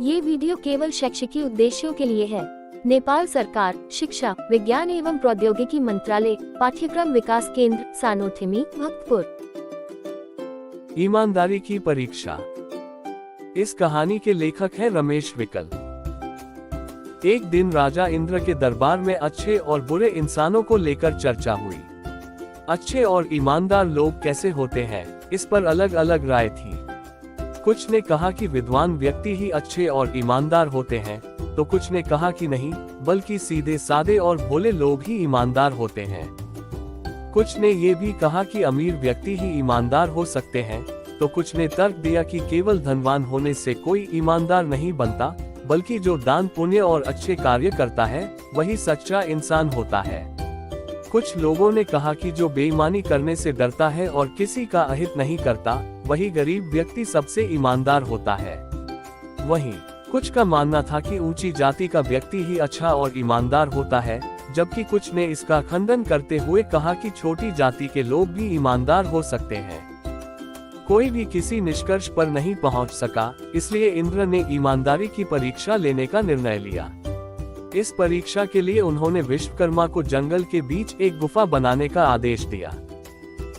ये वीडियो केवल शैक्षिक उद्देश्यों के लिए है। नेपाल सरकार, शिक्षा, विज्ञान एवं प्रौद्योगिकी मंत्रालय, पाठ्यक्रम विकास केंद्र, सानोथिमी, भक्तपुर। ईमानदारी की परीक्षा। इस कहानी के लेखक हैं रमेश विकल। एक दिन राजा इंद्र के दरबार में अच्छे और बुरे इंसानों को लेकर चर्चा हुई। अच्छे और ईमानदार लोग कैसे होते हैं, इस पर अलग अलग राय थी। कुछ ने कहा कि विद्वान व्यक्ति ही अच्छे और ईमानदार होते हैं, तो कुछ ने कहा कि नहीं, बल्कि सीधे सादे और भोले लोग ही ईमानदार होते हैं। कुछ ने ये भी कहा कि अमीर व्यक्ति ही ईमानदार हो सकते हैं, तो कुछ ने तर्क दिया कि केवल धनवान होने से कोई ईमानदार नहीं बनता, बल्कि जो दान पुण्य और अच्छे कार्य करता है वही सच्चा इंसान होता है। कुछ लोगों ने कहा कि जो बेईमानी करने से डरता है और किसी का अहित नहीं करता, वही गरीब व्यक्ति सबसे ईमानदार होता है। वहीं कुछ का मानना था कि ऊंची जाति का व्यक्ति ही अच्छा और ईमानदार होता है, जबकि कुछ ने इसका खंडन करते हुए कहा कि छोटी जाति के लोग भी ईमानदार हो सकते हैं। कोई भी किसी निष्कर्ष पर नहीं पहुंच सका, इसलिए इंद्र ने ईमानदारी की परीक्षा लेने का निर्णय लिया। इस परीक्षा के लिए उन्होंने विश्वकर्मा को जंगल के बीच एक गुफा बनाने का आदेश दिया।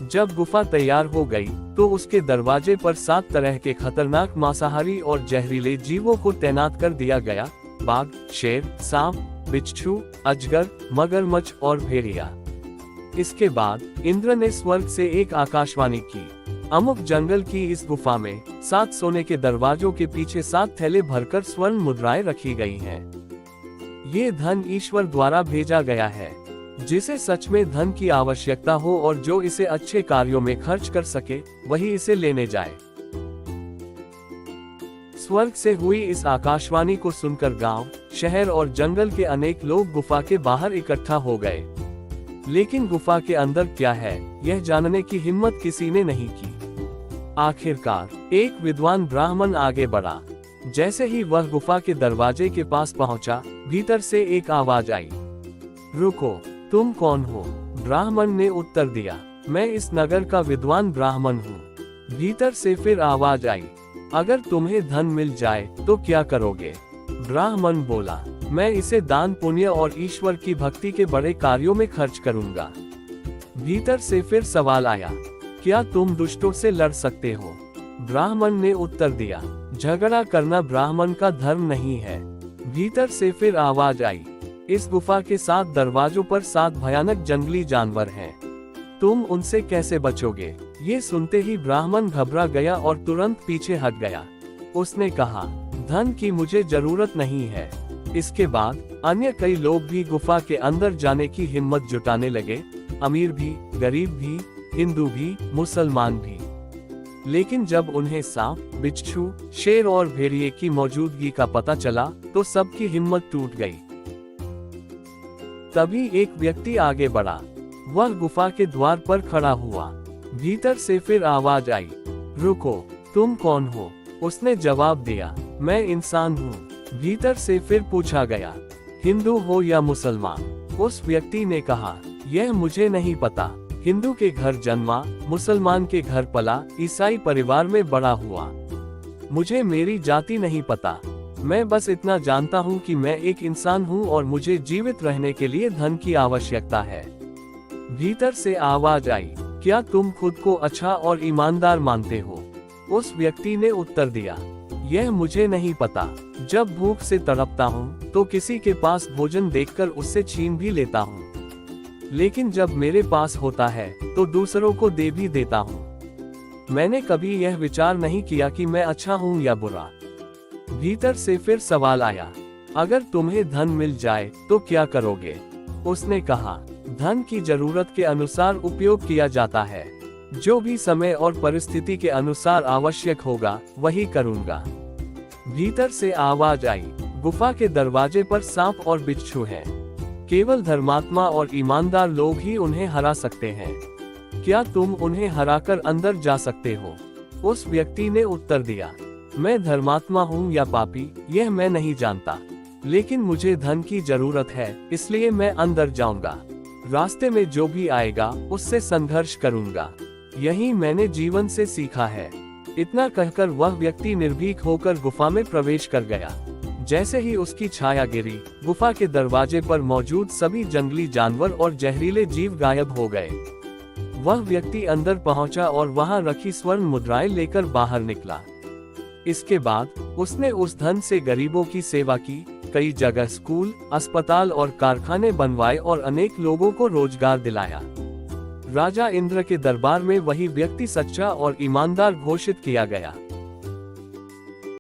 जब गुफा तैयार हो गई, तो उसके दरवाजे पर 7 तरह के खतरनाक मांसाहारी और जहरीले जीवों को तैनात कर दिया गया: बाघ, शेर, सांप, बिच्छू, अजगर, मगरमच्छ और भेड़िया। इसके बाद इंद्र ने स्वर्ग से एक आकाशवाणी की। अमुक जंगल की इस गुफा में 7 सोने के दरवाजों के पीछे 7 थैले भरकर स्वर्ण मुद्राएं रखी गई हैं। ये धन ईश्वर द्वारा भेजा गया है। जिसे सच में धन की आवश्यकता हो और जो इसे अच्छे कार्यों में खर्च कर सके, वही इसे लेने जाए। स्वर्ग से हुई इस आकाशवाणी को सुनकर गांव, शहर और जंगल के अनेक लोग गुफा के बाहर इकट्ठा हो गए। लेकिन गुफा के अंदर क्या है, यह जानने की हिम्मत किसी ने नहीं की। आखिरकार एक विद्वान ब्राह्मण आगे बढ़ा। जैसे ही वह गुफा के दरवाजे के पास पहुंचा, भीतर से एक आवाज आई, रुको, तुम कौन हो? ब्राह्मण ने उत्तर दिया, मैं इस नगर का विद्वान ब्राह्मण हूँ। भीतर से फिर आवाज आई, अगर तुम्हें धन मिल जाए तो क्या करोगे? ब्राह्मण बोला, मैं इसे दान पुण्य और ईश्वर की भक्ति के बड़े कार्यों में खर्च करूंगा। भीतर से फिर सवाल आया, क्या तुम दुष्टों से लड़ सकते हो? ब्राह्मण ने उत्तर दिया, झगड़ा करना ब्राह्मण का धर्म नहीं है। भीतर से फिर आवाज आई, इस गुफा के 7 दरवाजों पर 7 भयानक जंगली जानवर हैं। तुम उनसे कैसे बचोगे? ये सुनते ही ब्राह्मण घबरा गया और तुरंत पीछे हट गया। उसने कहा, धन की मुझे जरूरत नहीं है। इसके बाद अन्य कई लोग भी गुफा के अंदर जाने की हिम्मत जुटाने लगे, अमीर भी, गरीब भी, हिंदू भी, मुसलमान भी। लेकिन जब उन्हें सांप, बिच्छू, शेर और भेड़िए की मौजूदगी का पता चला, तो सबकी हिम्मत टूट गई। तभी एक व्यक्ति आगे बढ़ा। वह गुफा के द्वार पर खड़ा हुआ। भीतर से फिर आवाज आई, रुको, तुम कौन हो? उसने जवाब दिया, मैं इंसान हूँ। भीतर से फिर पूछा गया, हिंदू हो या मुसलमान? उस व्यक्ति ने कहा, यह मुझे नहीं पता। हिंदू के घर जन्मा, मुसलमान के घर पला, ईसाई परिवार में बड़ा हुआ। मुझे मेरी जाति नहीं पता। मैं बस इतना जानता हूँ कि मैं एक इंसान हूँ और मुझे जीवित रहने के लिए धन की आवश्यकता है। भीतर से आवाज आई, क्या तुम खुद को अच्छा और ईमानदार मानते हो? उस व्यक्ति ने उत्तर दिया, यह मुझे नहीं पता। जब भूख से तड़पता हूँ तो किसी के पास भोजन देखकर उससे छीन भी लेता हूँ, लेकिन जब मेरे पास होता है तो दूसरों को दे भी देता हूँ। मैंने कभी यह विचार नहीं किया कि मैं अच्छा हूँ या बुरा। भीतर से फिर सवाल आया, अगर तुम्हें धन मिल जाए तो क्या करोगे? उसने कहा, धन की जरूरत के अनुसार उपयोग किया जाता है। जो भी समय और परिस्थिति के अनुसार आवश्यक होगा, वही करूँगा। भीतर से आवाज आई, गुफा के दरवाजे पर सांप और बिच्छू हैं। केवल धर्मात्मा और ईमानदार लोग ही उन्हें हरा सकते हैं। क्या तुम उन्हें हराकर अंदर जा सकते हो? उस व्यक्ति ने उत्तर दिया, मैं धर्मात्मा हूँ या पापी, यह मैं नहीं जानता, लेकिन मुझे धन की जरूरत है, इसलिए मैं अंदर जाऊंगा। रास्ते में जो भी आएगा उससे संघर्ष करूंगा। यही मैंने जीवन से सीखा है। इतना कहकर वह व्यक्ति निर्भीक होकर गुफा में प्रवेश कर गया। जैसे ही उसकी छाया गिरी, गुफा के दरवाजे पर मौजूद सभी जंगली जानवर और जहरीले जीव गायब हो गए। वह व्यक्ति अंदर पहुंचा और वहां रखी स्वर्ण मुद्राएं लेकर बाहर निकला। इसके बाद उसने उस धन से गरीबों की सेवा की, कई जगह स्कूल, अस्पताल और कारखाने बनवाए और अनेक लोगों को रोजगार दिलाया। राजा इंद्र के दरबार में वही व्यक्ति सच्चा और ईमानदार घोषित किया गया।